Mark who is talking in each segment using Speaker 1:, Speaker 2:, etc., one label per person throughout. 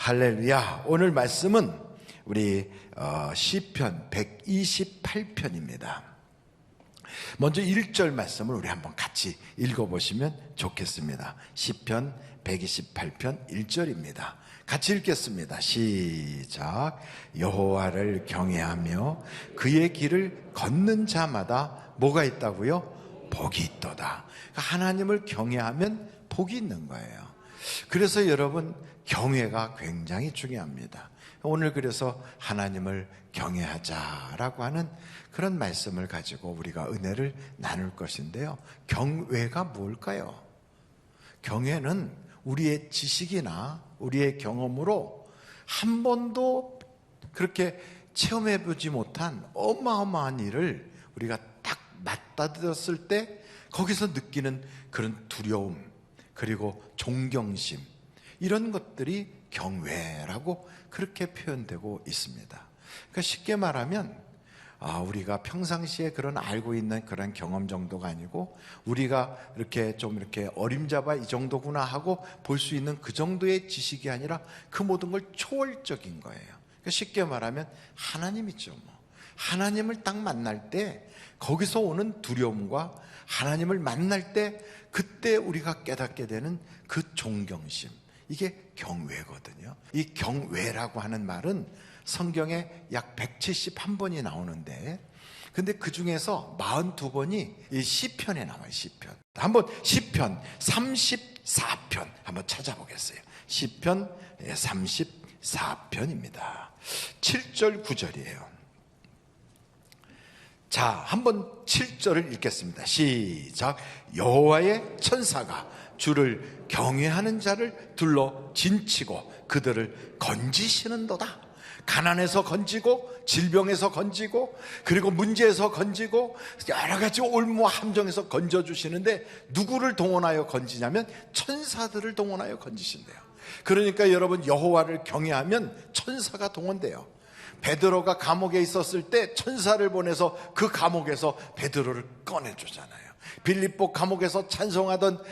Speaker 1: 할렐루야. 오늘 말씀은 우리 시편 128편입니다. 먼저 1절 말씀을 우리 한번 같이 읽어보시면 좋겠습니다. 시편 128편 1절입니다. 같이 읽겠습니다. 시작. 여호와를 경외하며 그의 길을 걷는 자마다 뭐가 있다고요? 복이 있도다. 하나님을 경외하면 복이 있는 거예요. 그래서 여러분, 경외가 굉장히 중요합니다. 오늘 그래서 하나님을 경외하자라고 하는 그런 말씀을 가지고 우리가 은혜를 나눌 것인데요. 경외가 뭘까요? 경외는 우리의 지식이나 우리의 경험으로 한 번도 그렇게 체험해보지 못한 어마어마한 일을 우리가 딱 맞닥뜨렸을 때 거기서 느끼는 그런 두려움, 그리고 존경심, 이런 것들이 경외라고 그렇게 표현되고 있습니다. 그러니까 쉽게 말하면 우리가 평상시에 그런 알고 있는 그런 경험 정도가 아니고, 우리가 이렇게 좀 이렇게 어림잡아 이 정도구나 하고 볼 수 있는 그 정도의 지식이 아니라 그 모든 걸 초월적인 거예요. 그러니까 쉽게 말하면 하나님이죠. 하나님을 딱 만날 때 거기서 오는 두려움과 하나님을 만날 때 그때 우리가 깨닫게 되는 그 존경심, 이게 경외거든요. 이 경외라고 하는 말은 성경에 약 171번이 나오는데, 근데 그 중에서 42번이 이 시편에 나와요. 시편. 한번 시편 34편 한번 찾아보겠어요. 시편 34편입니다. 7절 9절이에요. 자, 한번 7절을 읽겠습니다. 시작. 여호와의 천사가 주를 경외하는 자를 둘러 진치고 그들을 건지시는도다. 가난에서 건지고, 질병에서 건지고, 그리고 문제에서 건지고, 여러 가지 올무 함정에서 건져주시는데 누구를 동원하여 건지냐면 천사들을 동원하여 건지신대요. 그러니까 여러분, 여호와를 경외하면 천사가 동원돼요. 베드로가 감옥에 있었을 때 천사를 보내서 그 감옥에서 베드로를 꺼내주잖아요. 빌립보 감옥에서 찬송하던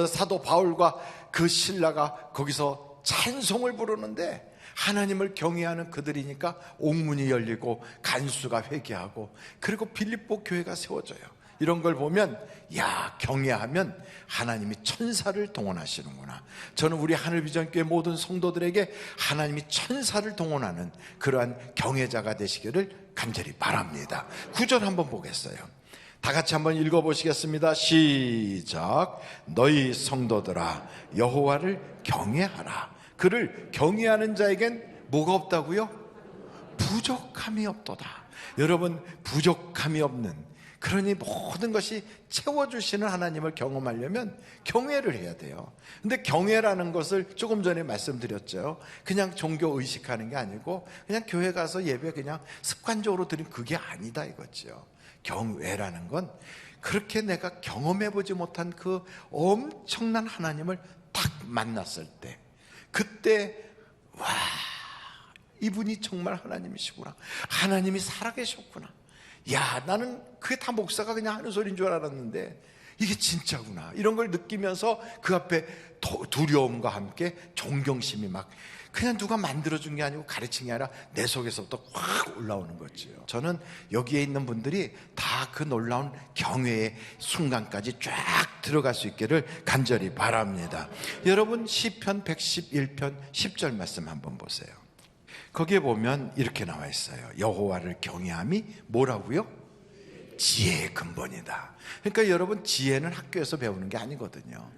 Speaker 1: 사도 바울과 그 신라가 거기서 찬송을 부르는데, 하나님을 경외하는 그들이니까 옥문이 열리고 간수가 회개하고, 그리고 빌립보 교회가 세워져요. 이런 걸 보면, 야, 경외하면 하나님이 천사를 동원하시는구나. 저는 우리 하늘비전교회 모든 성도들에게 하나님이 천사를 동원하는 그러한 경외자가 되시기를 간절히 바랍니다. 9절 한번 보겠어요. 다 같이 한번 읽어보시겠습니다. 시작. 너희 성도들아, 여호와를 경외하라. 그를 경외하는 자에겐 뭐가 없다고요? 부족함이 없도다. 여러분, 부족함이 없는, 그러니 모든 것이 채워주시는 하나님을 경험하려면 경외를 해야 돼요. 근데 경외라는 것을 조금 전에 말씀드렸죠. 그냥 종교 의식하는 게 아니고 그냥 교회 가서 예배 그냥 습관적으로 드리는 그게 아니다 이거죠. 경외라는 건 그렇게 내가 경험해보지 못한 그 엄청난 하나님을 딱 만났을 때, 그때 와, 이분이 정말 하나님이시구나, 하나님이 살아계셨구나, 야, 나는 그게 다 목사가 그냥 하는 소리인 줄 알았는데 이게 진짜구나, 이런 걸 느끼면서 그 앞에 두려움과 함께 존경심이 막 그냥 누가 만들어준 게 아니고 가르친 게 아니라 내 속에서부터 확 올라오는 거죠. 저는 여기에 있는 분들이 다 그 놀라운 경외의 순간까지 쫙 들어갈 수 있기를 간절히 바랍니다. 여러분, 시편 111편 10절 말씀 한번 보세요. 거기에 보면 이렇게 나와 있어요. 여호와를 경외함이 뭐라고요? 지혜의 근본이다. 그러니까 여러분, 지혜는 학교에서 배우는 게 아니거든요.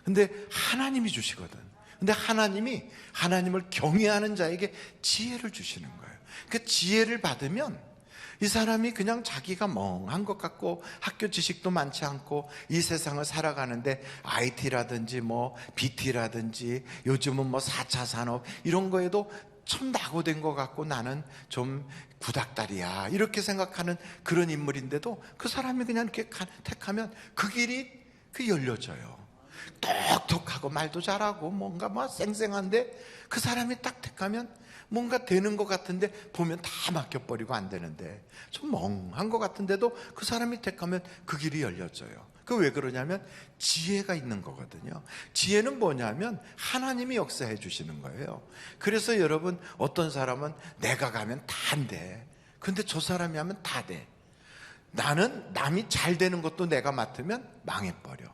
Speaker 1: 근데 하나님이 주시거든. 근데 하나님이 하나님을 경외하는 자에게 지혜를 주시는 거예요. 그 지혜를 받으면 이 사람이 그냥 자기가 멍한 것 같고 학교 지식도 많지 않고 이 세상을 살아가는데 IT라든지 뭐 BT라든지 요즘은 뭐 4차 산업 이런 거에도 참 낙오된 것 같고 나는 좀 구닥다리야 이렇게 생각하는 그런 인물인데도 그 사람이 그냥 이렇게 택하면 그 길이 열려져요. 똑똑하고 말도 잘하고 뭔가 뭐 쌩쌩한데 그 사람이 딱 택하면 뭔가 되는 것 같은데 보면 다 막혀버리고 안 되는데 좀 멍한 것 같은데도 그 사람이 택하면 그 길이 열려져요. 그 왜 그러냐면 지혜가 있는 거거든요. 지혜는 뭐냐면 하나님이 역사해 주시는 거예요. 그래서 여러분, 어떤 사람은 내가 가면 다 안 돼. 근데 저 사람이 하면 다 돼. 나는 남이 잘 되는 것도 내가 맡으면 망해버려.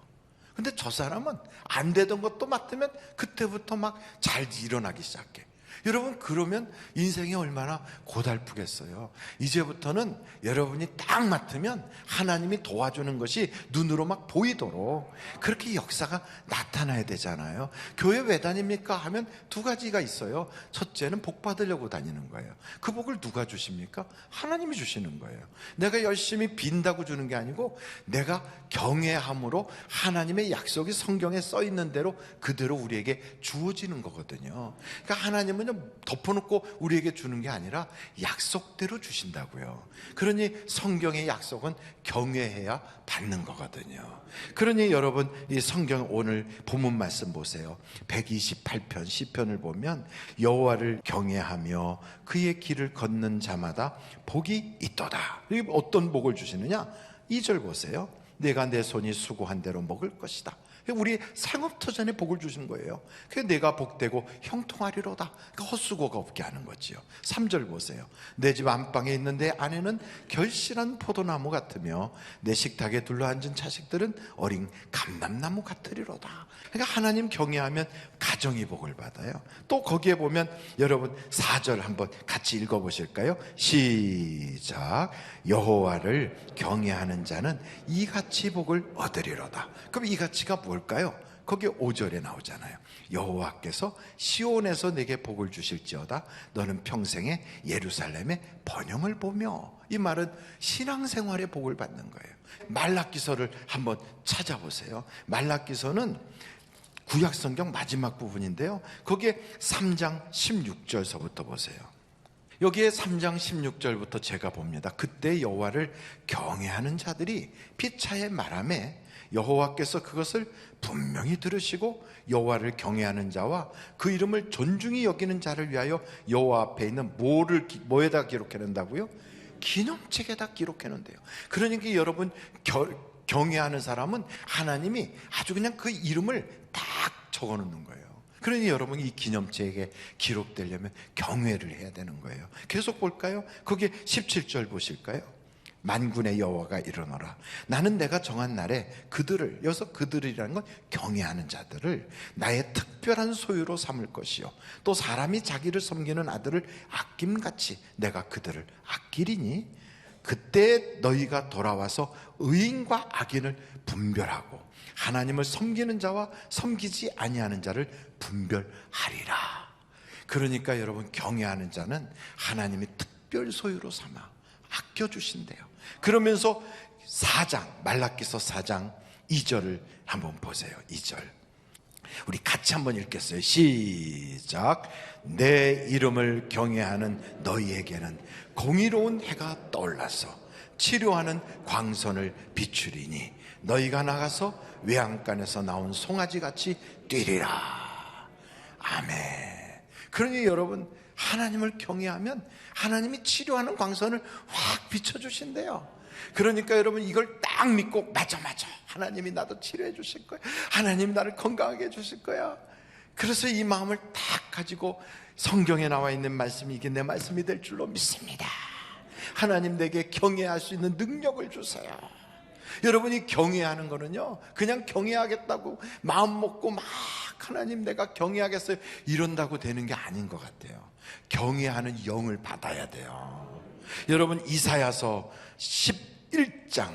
Speaker 1: 근데 저 사람은 안 되던 것도 맡으면 그때부터 막 잘 일어나기 시작해. 여러분, 그러면 인생이 얼마나 고달프겠어요. 이제부터는 여러분이 딱 맡으면 하나님이 도와주는 것이 눈으로 막 보이도록 그렇게 역사가 나타나야 되잖아요. 교회 왜 다닙니까 하면 두 가지가 있어요. 첫째는 복 받으려고 다니는 거예요. 그 복을 누가 주십니까? 하나님이 주시는 거예요. 내가 열심히 빈다고 주는 게 아니고 내가 경외함으로 하나님의 약속이 성경에 써 있는 대로 그대로 우리에게 주어지는 거거든요. 그러니까 하나님은 덮어놓고 우리에게 주는 게 아니라 약속대로 주신다고요. 그러니 성경의 약속은 경외해야 받는 거거든요. 그러니 여러분, 이 성경 오늘 본문 말씀 보세요. 128편 시편을 보면 여호와를 경외하며 그의 길을 걷는 자마다 복이 있도다. 이게 어떤 복을 주시느냐? 2절 보세요. 내가 내 손이 수고한 대로 먹을 것이다. 우리 상업터전에 복을 주신 거예요. 그래서 내가 복되고 형통하리로다. 그러니까 헛수고가 없게 하는 거지요. 3절 보세요. 내 집 안방에 있는 내 아내는 결실한 포도나무 같으며 내 식탁에 둘러앉은 자식들은 어린 감람나무 같으리로다. 그러니까 하나님 경외하면 가정이 복을 받아요. 또 거기에 보면 여러분 4절 한번 같이 읽어보실까요? 시작. 여호와를 경외하는 자는 이같이 복을 얻으리로다. 그럼 이같이가 뭘까요? 거기 5절에 나오잖아요. 여호와께서 시온에서 내게 복을 주실지어다. 너는 평생에 예루살렘의 번영을 보며. 이 말은 신앙생활의 복을 받는 거예요. 말라기서를 한번 찾아보세요. 말라기서는 구약성경 마지막 부분인데요, 거기에 3장 16절서부터 보세요. 여기에 3장 16절부터 제가 봅니다. 그때 여호와를 경외하는 자들이 피차에 말하매 여호와께서 그것을 분명히 들으시고 여호와를 경외하는 자와 그 이름을 존중히 여기는 자를 위하여 여호와 앞에 있는 뭐에다 기록해낸다고요? 기념책에다 기록해놓는데요. 그러니까 여러분, 경외하는 사람은 하나님이 아주 그냥 그 이름을 딱 적어놓는 거예요. 그러니 여러분이 이 기념책에 기록되려면 경외를 해야 되는 거예요. 계속 볼까요? 거기에 17절 보실까요? 만군의 여호와가 이르노라. 나는 내가 정한 날에 그들을, 여기서 그들이라는 건 경외하는 자들을 나의 특별한 소유로 삼을 것이요, 또 사람이 자기를 섬기는 아들을 아낌같이 내가 그들을 아끼리니 그때 너희가 돌아와서 의인과 악인을 분별하고 하나님을 섬기는 자와 섬기지 아니하는 자를 분별하리라. 그러니까 여러분, 경외하는 자는 하나님이 특별 소유로 삼아 아껴주신대요. 그러면서 4장, 말라기서 4장 2절을 한번 보세요. 2절 우리 같이 한번 읽겠어요. 시작. 내 이름을 경외하는 너희에게는 공의로운 해가 떠올라서 치료하는 광선을 비추리니 너희가 나가서 외양간에서 나온 송아지같이 뛰리라. 아멘. 그러니 여러분, 하나님을 경외하면 하나님이 치료하는 광선을 확 비춰주신대요. 그러니까 여러분, 이걸 딱 믿고 맞아 하나님이 나도 치료해 주실 거야, 하나님 나를 건강하게 해 주실 거야. 그래서 이 마음을 딱 가지고 성경에 나와 있는 말씀이 이게 내 말씀이 될 줄로 믿습니다. 하나님 내게 경외할 수 있는 능력을 주세요. 여러분이 경외하는 거는요, 그냥 경외하겠다고 마음 먹고 막 하나님 내가 경외하겠어요 이런다고 되는 게 아닌 것 같아요. 경외하는 영을 받아야 돼요. 여러분, 이사야서 11장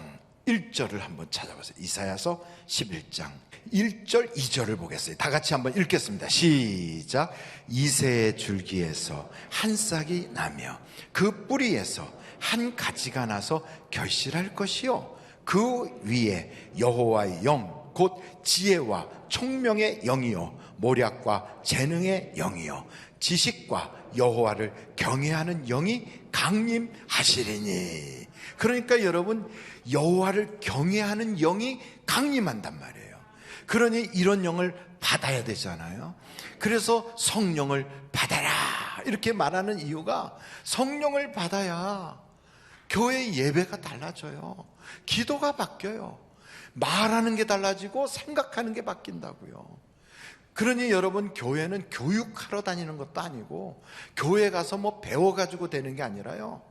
Speaker 1: 1절을 한번 찾아보세요. 이사야서 11장 1절 2절을 보겠어요. 다 같이 한번 읽겠습니다. 시작. 이새의 줄기에서 한 싹이 나며 그 뿌리에서 한 가지가 나서 결실할 것이요, 그 위에 여호와의 영 곧 지혜와 총명의 영이요 모략과 재능의 영이요 지식과 여호와를 경외하는 영이 강림하시리니. 그러니까 여러분, 여호와를 경외하는 영이 강림한단 말이에요. 그러니 이런 영을 받아야 되잖아요. 그래서 성령을 받아라 이렇게 말하는 이유가, 성령을 받아야 교회 예배가 달라져요. 기도가 바뀌어요. 말하는 게 달라지고 생각하는 게 바뀐다고요. 그러니 여러분, 교회는 교육하러 다니는 것도 아니고 교회 가서 뭐 배워가지고 되는 게 아니라요,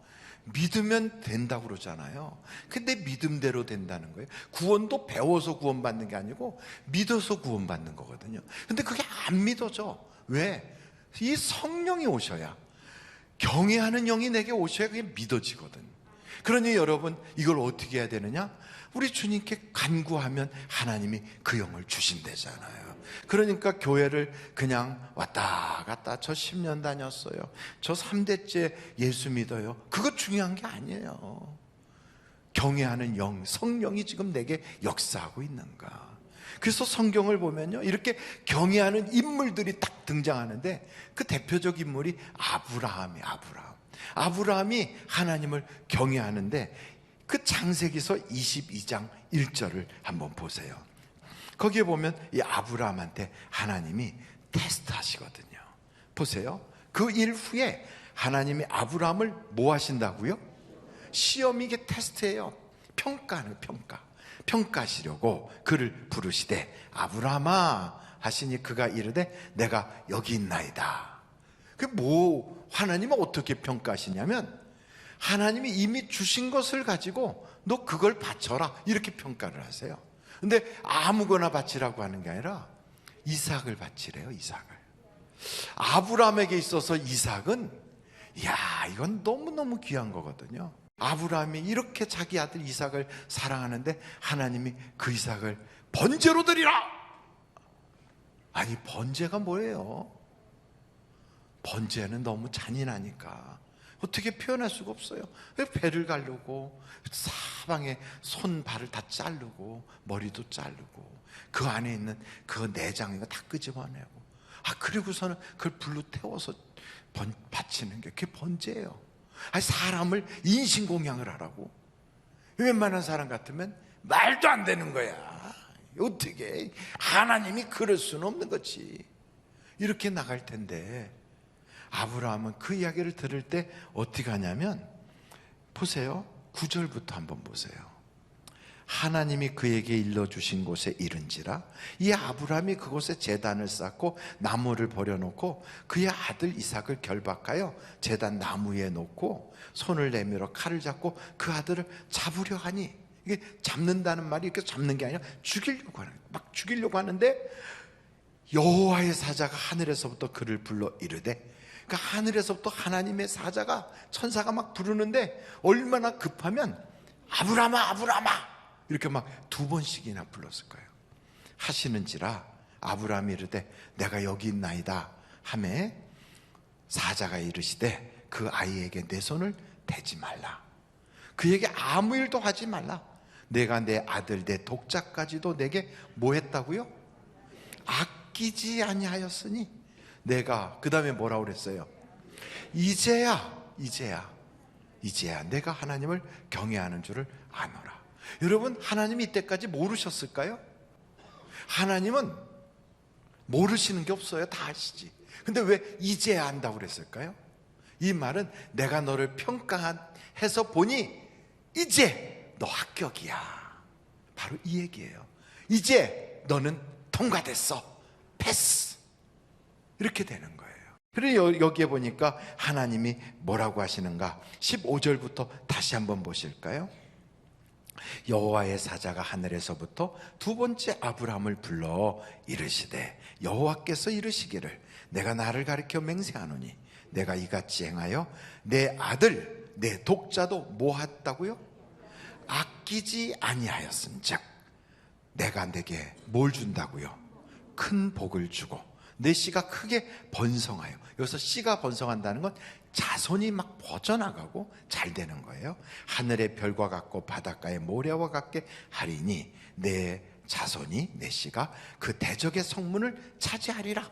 Speaker 1: 믿으면 된다고 그러잖아요. 근데 믿음대로 된다는 거예요. 구원도 배워서 구원받는 게 아니고 믿어서 구원받는 거거든요. 근데 그게 안 믿어져. 왜? 이 성령이 오셔야, 경외하는 영이 내게 오셔야 그게 믿어지거든. 그러니 여러분, 이걸 어떻게 해야 되느냐? 우리 주님께 간구하면 하나님이 그 영을 주신대잖아요. 그러니까 교회를 그냥 왔다 갔다, 저 10년 다녔어요, 저 3대째 예수 믿어요, 그거 중요한 게 아니에요. 경외하는 영, 성령이 지금 내게 역사하고 있는가. 그래서 성경을 보면요, 이렇게 경외하는 인물들이 딱 등장하는데 그 대표적 인물이 아브라함이 하나님을 경외하는데, 그 창세기서 22장 1절을 한번 보세요. 거기에 보면 이 아브라함한테 하나님이 테스트 하시거든요. 보세요. 그 일 후에 하나님이 아브라함을 뭐 하신다고요? 시험, 이게 테스트예요. 평가는 평가하시려고 그를 부르시되 아브라함아 하시니 그가 이르되 내가 여기 있나이다. 그 뭐 하나님은 어떻게 평가하시냐면, 하나님이 이미 주신 것을 가지고 너 그걸 바쳐라, 이렇게 평가를 하세요. 근데 아무거나 바치라고 하는 게 아니라 이삭을 바치래요. 이삭을. 아브라함에게 있어서 이삭은, 이건 너무너무 귀한 거거든요. 아브라함이 이렇게 자기 아들 이삭을 사랑하는데 하나님이 그 이삭을 번제로 드리라. 아니, 번제가 뭐예요? 번제는 너무 잔인하니까 어떻게 표현할 수가 없어요. 배를 가르고 사방에 손 발을 다 자르고 머리도 자르고 그 안에 있는 그 내장 이거 다 끄집어내고, 그리고서는 그걸 불로 태워서 바치는 게 그게 번제예요. 사람을 인신공양을 하라고. 웬만한 사람 같으면 말도 안 되는 거야. 어떻게 하나님이 그럴 수는 없는 거지. 이렇게 나갈 텐데, 아브라함은 그 이야기를 들을 때 어떻게 하냐면, 보세요. 9절부터 한번 보세요. 하나님이 그에게 일러주신 곳에 이른지라 이 아브라함이 그곳에 제단을 쌓고 나무를 버려놓고 그의 아들 이삭을 결박하여 제단 나무 위에 놓고 손을 내밀어 칼을 잡고 그 아들을 잡으려 하니, 이게 잡는다는 말이 이렇게 잡는 게 아니라 죽이려고 하는 거예요. 막 죽이려고 하는데 여호와의 사자가 하늘에서부터 그를 불러 이르되, 그러니까 하늘에서부터 하나님의 사자가, 천사가 막 부르는데 얼마나 급하면 아브라함아 아브라함아 이렇게 막 2번씩이나 불렀을 거예요. 하시는지라 아브라함이 이르되 내가 여기 있나이다 하매 사자가 이르시되 그 아이에게 내 손을 대지 말라. 그에게 아무 일도 하지 말라. 내가 내 아들 내 독자까지도 내게 뭐 했다고요? 아끼지 아니하였으니. 내가 그 다음에 뭐라고 그랬어요? 이제야 내가 하나님을 경외하는 줄을 아노라. 여러분, 하나님이 이때까지 모르셨을까요? 하나님은 모르시는 게 없어요. 다 아시지. 근데 왜 이제야 안다고 그랬을까요? 이 말은 내가 너를 평가해서 보니 이제 너 합격이야, 바로 이 얘기예요. 이제 너는 통과됐어, 패스, 이렇게 되는 거예요. 그리고 여기에 보니까 하나님이 뭐라고 하시는가, 15절부터 다시 한번 보실까요? 여호와의 사자가 하늘에서부터 2번째 아브라함을 불러 이르시되 여호와께서 이르시기를 내가 나를 가리켜 맹세하노니 내가 이같이 행하여 내 아들 내 독자도 뭐 했다고요? 아끼지 아니하였은즉 내가 내게 뭘 준다고요? 큰 복을 주고 내 씨가 크게 번성하여, 여기서 씨가 번성한다는 건 자손이 막 퍼져나가고 잘 되는 거예요. 하늘의 별과 같고 바닷가의 모래와 같게 하리니 내 자손이, 내 씨가 그 대적의 성문을 차지하리라.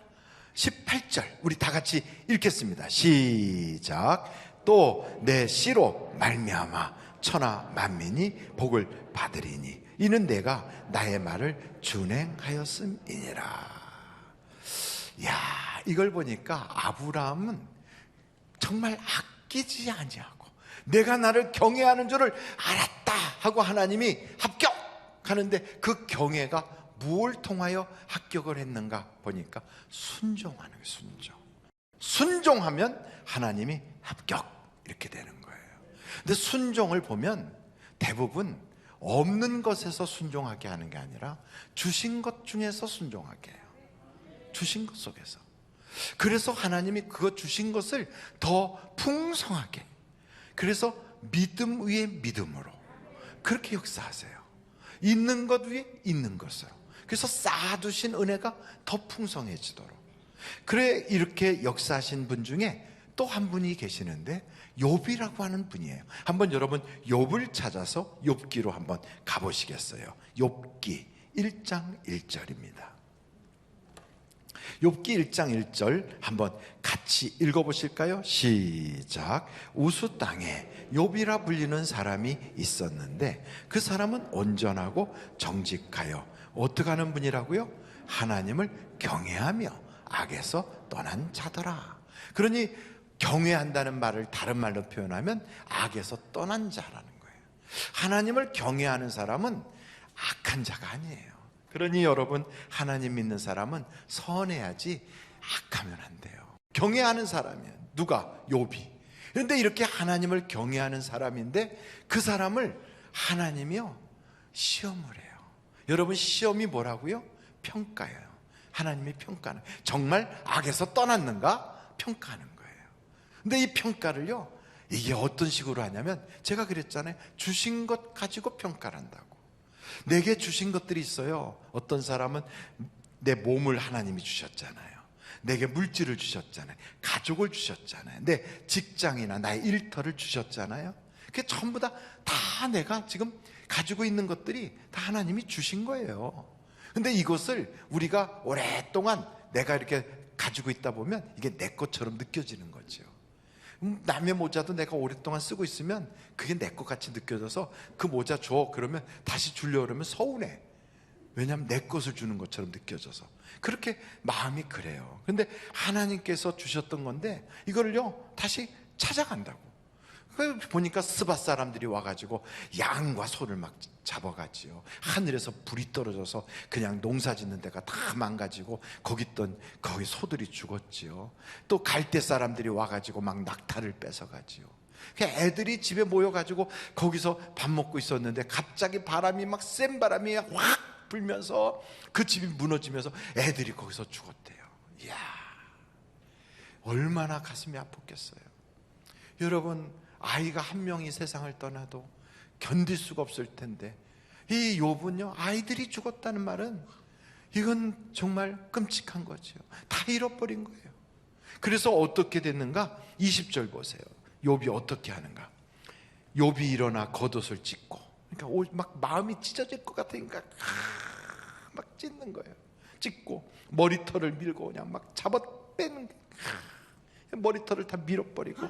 Speaker 1: 18절 우리 다 같이 읽겠습니다. 시작. 또 내 씨로 말미암아 천하 만민이 복을 받으리니 이는 내가 나의 말을 준행하였음이니라. 야, 이걸 보니까 아브라함은 정말 아끼지 아니하고 내가 나를 경외하는 줄을 알았다 하고 하나님이 합격 하는데 그 경외가 무엇을 통하여 합격을 했는가 보니까 순종하는 거예요. 순종하면 하나님이 합격 이렇게 되는 거예요. 근데 순종을 보면 대부분 없는 것에서 순종하게 하는 게 아니라 주신 것 중에서 순종하게 해요. 주신 것 속에서. 그래서 하나님이 그거 주신 것을 더 풍성하게, 그래서 믿음 위에 믿음으로 그렇게 역사하세요. 있는 것 위에 있는 것으로. 그래서 쌓아두신 은혜가 더 풍성해지도록. 그래 이렇게 역사하신 분 중에 또 한 분이 계시는데 욥이라고 하는 분이에요. 한번 여러분 욥을 찾아서 욥기로 한번 가보시겠어요? 욥기 1장 1절입니다. 욥기 1장 1절 한번 같이 읽어보실까요? 시작. 우수 땅에 욥이라 불리는 사람이 있었는데 그 사람은 온전하고 정직하여 어떻게 하는 분이라고요? 하나님을 경외하며 악에서 떠난 자더라. 그러니 경외한다는 말을 다른 말로 표현하면 악에서 떠난 자라는 거예요. 하나님을 경외하는 사람은 악한 자가 아니에요. 그러니 여러분 하나님 믿는 사람은 선해야지 악하면 안 돼요. 경외하는 사람이에요. 누가? 욥이. 그런데 이렇게 하나님을 경외하는 사람인데 그 사람을 하나님이요 시험을 해요. 여러분 시험이 뭐라고요? 평가예요. 하나님이 평가는 정말 악에서 떠났는가? 평가하는 거예요. 근데 이 평가를요 이게 어떤 식으로 하냐면 제가 그랬잖아요. 주신 것 가지고 평가를 한다고. 내게 주신 것들이 있어요. 어떤 사람은 내 몸을 하나님이 주셨잖아요. 내게 물질을 주셨잖아요. 가족을 주셨잖아요. 내 직장이나 나의 일터를 주셨잖아요. 그게 전부 다 내가 지금 가지고 있는 것들이 다 하나님이 주신 거예요. 근데 이것을 우리가 오랫동안 내가 이렇게 가지고 있다 보면 이게 내 것처럼 느껴지는 거죠. 남의 모자도 내가 오랫동안 쓰고 있으면 그게 내 것 같이 느껴져서 그 모자 줘 그러면 다시 주려고 그러면 서운해. 왜냐하면 내 것을 주는 것처럼 느껴져서. 그렇게 마음이 그래요. 근데 하나님께서 주셨던 건데 이거를요 다시 찾아간다고. 보니까 스바 사람들이 와가지고 양과 소를 막 잡아가지요. 하늘에서 불이 떨어져서 그냥 농사 짓는 데가 다 망가지고 거기 소들이 죽었지요. 또 갈대 사람들이 와가지고 막 낙타를 뺏어가지요. 애들이 집에 모여가지고 거기서 밥 먹고 있었는데 갑자기 바람이 막 센 바람이 확 불면서 그 집이 무너지면서 애들이 거기서 죽었대요. 이야, 얼마나 가슴이 아팠겠어요. 여러분 아이가 한 명이 세상을 떠나도 견딜 수가 없을 텐데 이 욥은요 아이들이 죽었다는 말은 이건 정말 끔찍한 거죠. 다 잃어버린 거예요. 그래서 어떻게 됐는가? 20절 보세요. 욥이 어떻게 하는가? 욥이 일어나 겉옷을 찢고, 그러니까 막 마음이 찢어질 것 같으니까 막 찢는 거예요. 찢고 머리털을 밀고 그냥 막 잡아 빼는 머리털을 다 밀어버리고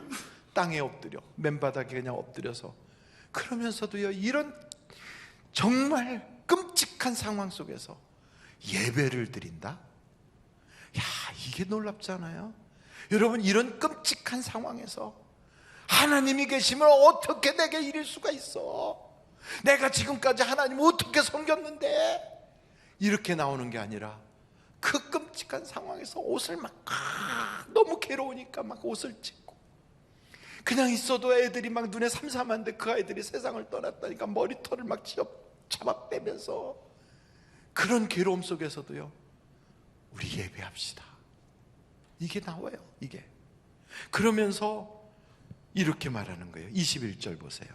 Speaker 1: 땅에 엎드려 맨바닥에 그냥 엎드려서 그러면서도요 이런 정말 끔찍한 상황 속에서 예배를 드린다? 야, 이게 놀랍잖아요. 여러분 이런 끔찍한 상황에서 하나님이 계시면 어떻게 내게 이럴 수가 있어? 내가 지금까지 하나님 어떻게 섬겼는데? 이렇게 나오는 게 아니라 그 끔찍한 상황에서 옷을 막 너무 괴로우니까 막 옷을 찢고 그냥 있어도 애들이 막 눈에 삼삼한데 그 아이들이 세상을 떠났다니까 머리털을 막 잡아 빼면서 그런 괴로움 속에서도요 우리 예배합시다. 이게 나와요. 이게 그러면서 이렇게 말하는 거예요. 21절 보세요.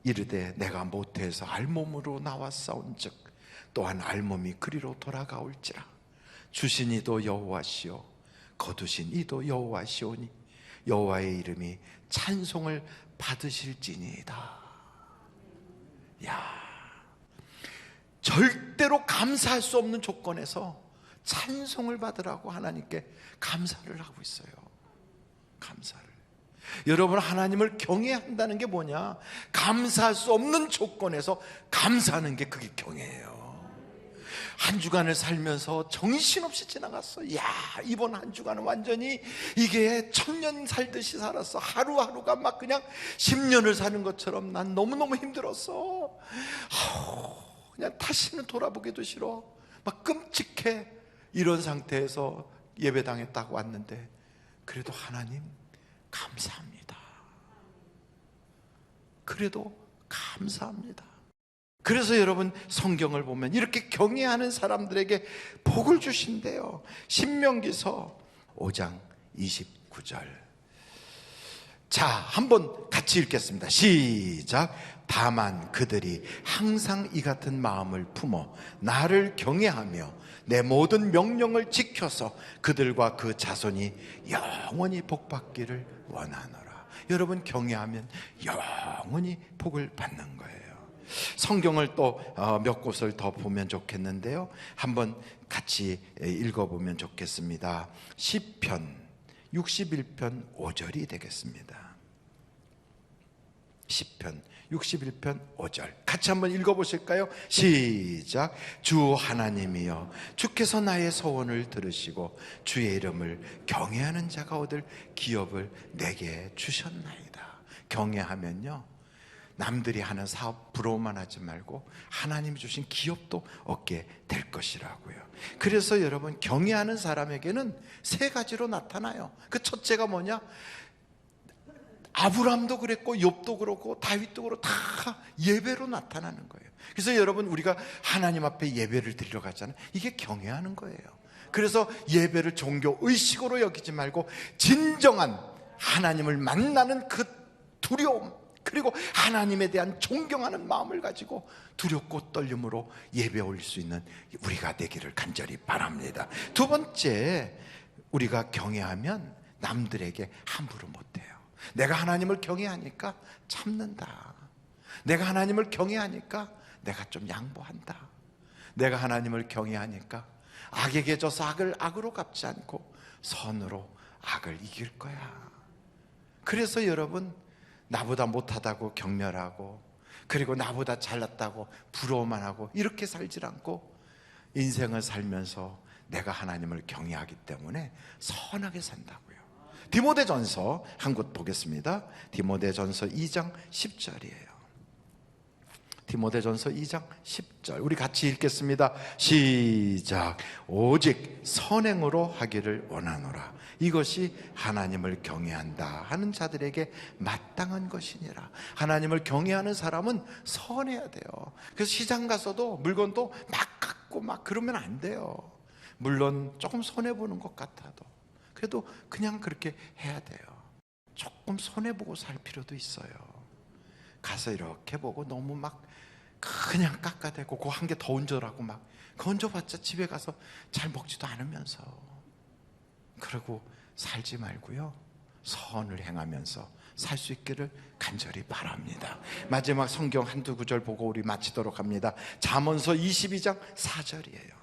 Speaker 1: 이르되 내가 모태에서 알몸으로 나왔사온즉 또한 알몸이 그리로 돌아가올지라. 주신 이도 여호와시오 거두신 이도 여호와시오니 여호와의 이름이 찬송을 받으실지니이다. 야, 절대로 감사할 수 없는 조건에서 찬송을 받으라고 하나님께 감사를 하고 있어요. 감사를. 여러분 하나님을 경외한다는 게 뭐냐? 감사할 수 없는 조건에서 감사하는 게 그게 경외예요. 한 주간을 살면서 정신없이 지나갔어. 야, 이번 한 주간은 완전히 이게 천년 살듯이 살았어. 하루하루가 막 그냥 10년을 사는 것처럼 난 너무너무 힘들었어. 그냥 다시는 돌아보기도 싫어, 막 끔찍해. 이런 상태에서 예배당에 딱 왔는데 그래도 하나님 감사합니다. 그래도 감사합니다. 그래서 여러분, 성경을 보면 이렇게 경외하는 사람들에게 복을 주신대요. 신명기서 5장 29절. 자, 한번 같이 읽겠습니다. 시작. 다만 그들이 항상 이 같은 마음을 품어 나를 경외하며 내 모든 명령을 지켜서 그들과 그 자손이 영원히 복받기를 원하노라. 여러분, 경외하면 영원히 복을 받는 거예요. 성경을 또 몇 곳을 더 보면 좋겠는데요, 한번 같이 읽어보면 좋겠습니다. 시편 61편 5절이 되겠습니다. 시편 61편 5절 같이 한번 읽어보실까요? 시작. 주 하나님이여, 주께서 나의 소원을 들으시고 주의 이름을 경외하는 자가 얻을 기업을 내게 주셨나이다. 경외하면요, 남들이 하는 사업 부러워만 하지 말고 하나님이 주신 기업도 얻게 될 것이라고요. 그래서 여러분, 경외하는 사람에게는 세 가지로 나타나요. 그 첫째가 뭐냐? 아브라함도 그랬고 욥도 그렇고 다윗도 그렇고 다 예배로 나타나는 거예요. 그래서 여러분, 우리가 하나님 앞에 예배를 드리러 가잖아요. 이게 경외하는 거예요. 그래서 예배를 종교 의식으로 여기지 말고 진정한 하나님을 만나는 그 두려움, 그리고 하나님에 대한 존경하는 마음을 가지고 두렵고 떨림으로 예배 올릴 수 있는 우리가 되기를 간절히 바랍니다. 두 번째, 우리가 경외하면 남들에게 함부로 못해요. 내가 하나님을 경외하니까 참는다. 내가 하나님을 경외하니까 내가 좀 양보한다. 내가 하나님을 경외하니까 악에게 져서 악을 악으로 갚지 않고 선으로 악을 이길 거야. 그래서 여러분, 나보다 못하다고 경멸하고, 그리고 나보다 잘났다고 부러워만 하고 이렇게 살질 않고 인생을 살면서 내가 하나님을 경외하기 때문에 선하게 산다고요. 디모데전서 한 곳 보겠습니다. 디모데전서 2장 10절이에요. 디모데전서 2장 10절 우리 같이 읽겠습니다. 시작. 오직 선행으로 하기를 원하노라. 이것이 하나님을 경외한다 하는 자들에게 마땅한 것이니라. 하나님을 경외하는 사람은 선해야 돼요. 그래서 시장 가서도 물건도 막 갖고 막 그러면 안 돼요. 물론 조금 손해보는 것 같아도 그래도 그냥 그렇게 해야 돼요. 조금 손해보고 살 필요도 있어요. 가서 이렇게 보고 너무 막 그냥 깎아대고 그 한 개 더 얹으라고 막 건져봤자 집에 가서 잘 먹지도 않으면서, 그러고 살지 말고요, 선을 행하면서 살 수 있기를 간절히 바랍니다. 마지막 성경 한두 구절 보고 우리 마치도록 합니다. 잠언서 22장 4절이에요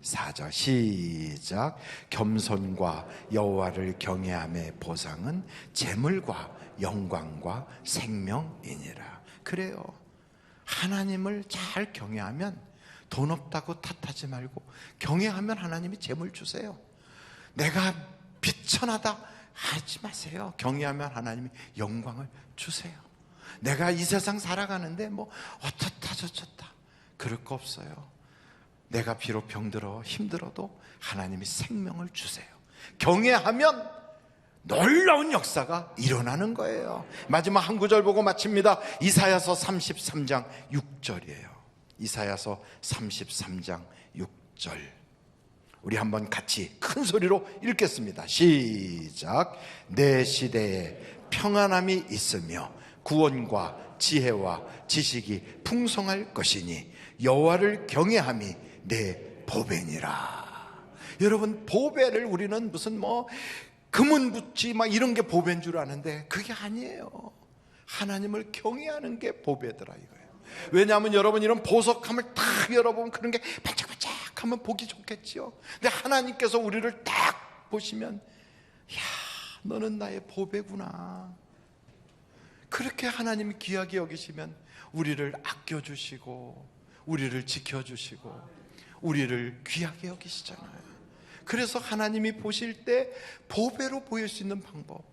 Speaker 1: 4절 시작. 겸손과 여호와를 경외함의 보상은 재물과 영광과 생명이니라. 그래요, 하나님을 잘 경외하면 돈 없다고 탓하지 말고 경외하면 하나님이 재물 주세요. 내가 비천하다 하지 마세요. 경외하면 하나님이 영광을 주세요. 내가 이 세상 살아가는데 뭐 어떻다 저쩌다 그럴 거 없어요. 내가 비록 병들어 힘들어도 하나님이 생명을 주세요. 경외하면 놀라운 역사가 일어나는 거예요. 마지막 한 구절 보고 마칩니다. 이사야서 33장 6절이에요 이사야서 33장 6절 우리 한번 같이 큰 소리로 읽겠습니다. 시작. 내 시대에 평안함이 있으며 구원과 지혜와 지식이 풍성할 것이니 여호와를 경외함이 내 보배니라. 여러분, 보배를 우리는 무슨 뭐 금은 붙지 막 이런 게 보배인 줄 아는데 그게 아니에요. 하나님을 경외하는 게 보배더라 이거예요. 왜냐하면 여러분, 이런 보석함을 딱 열어보면 그런 게 반짝반짝하면 보기 좋겠지요. 근데 하나님께서 우리를 딱 보시면, 야, 너는 나의 보배구나. 그렇게 하나님이 귀하게 여기시면 우리를 아껴주시고 우리를 지켜주시고 우리를 귀하게 여기시잖아요. 그래서 하나님이 보실 때 보배로 보일 수 있는 방법,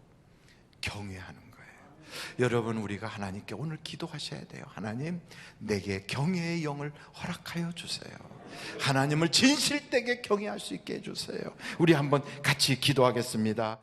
Speaker 1: 경외하는 거예요. 여러분, 우리가 하나님께 오늘 기도하셔야 돼요. 하나님, 내게 경외의 영을 허락하여 주세요. 하나님을 진실되게 경외할 수 있게 해주세요. 우리 한번 같이 기도하겠습니다.